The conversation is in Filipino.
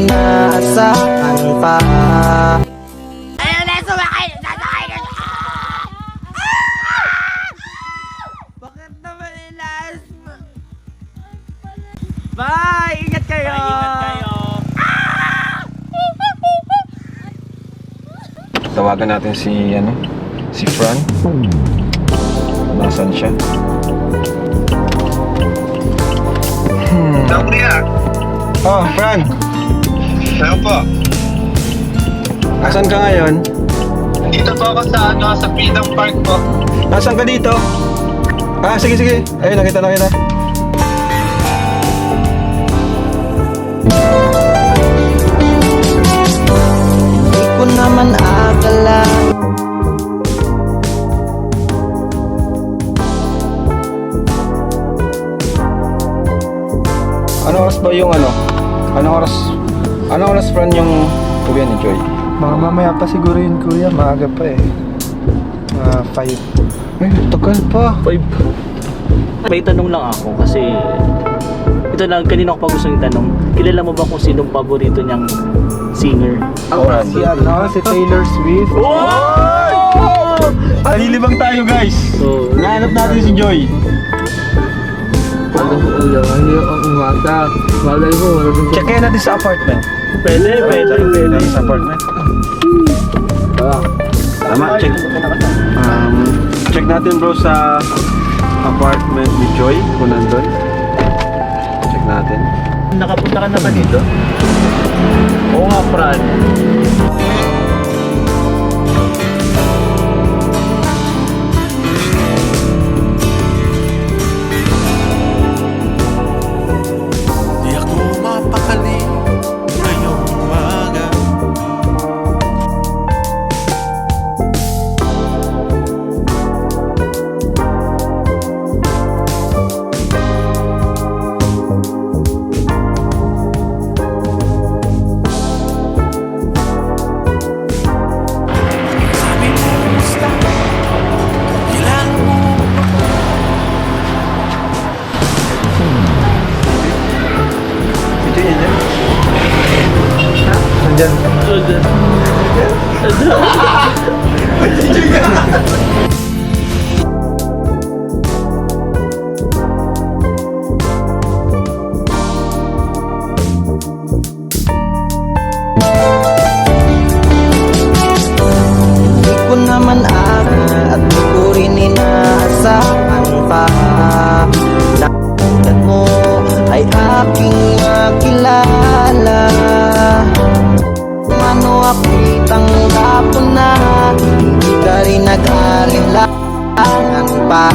inaasahan pa. Ayun na, sumakay! Sasakay na siya! Bakit naman inaas mo? Bye! Ingat kayo! Ingat kayo! Tawagan natin si Fran. Nasaan siya? Hello, kuya. Oh, Fran! Hello po. Asan ka ngayon? Dito po ako sa Freedom Park po. Nasaan ka dito? Ah, sige. Ayun, nakita na kita. Di ko naman akala. Anong oras ba yung Anong oras Fran yung kuya ni Joy? Mga mamaya pa siguro yun, kuya. Maaga pa eh. 5. Ay, tagal pa. 5. May tanong lang ako kasi ito lang, kanina ko pa gusto yung tanong. Kilala mo ba kung sinong paborito niyang singer? Si Taylor Swift. Nalilibang tayo, guys. So, Nahanap natin si Joy. Alam mo, kuya, hindi ang umata. Malay mo, wala din Check kaya natin sa apartment. pwede. Sa apartment. Tama, check. Check natin bro sa apartment ni Joy kung nandun. Check natin. Nakapunta ka na ba dito? Oo nga, Fran. Di ako mapakali ngayong umaga. Sabi mo kumusta? Kilala mo Si Joy yun. Nandyan. Di ko naman akala at di ko rin inaasahan pa. Nakita mo ay aking makilala. Kung ano ako'y tanggap ko na, hindi ka rin nag-alinlangan pa.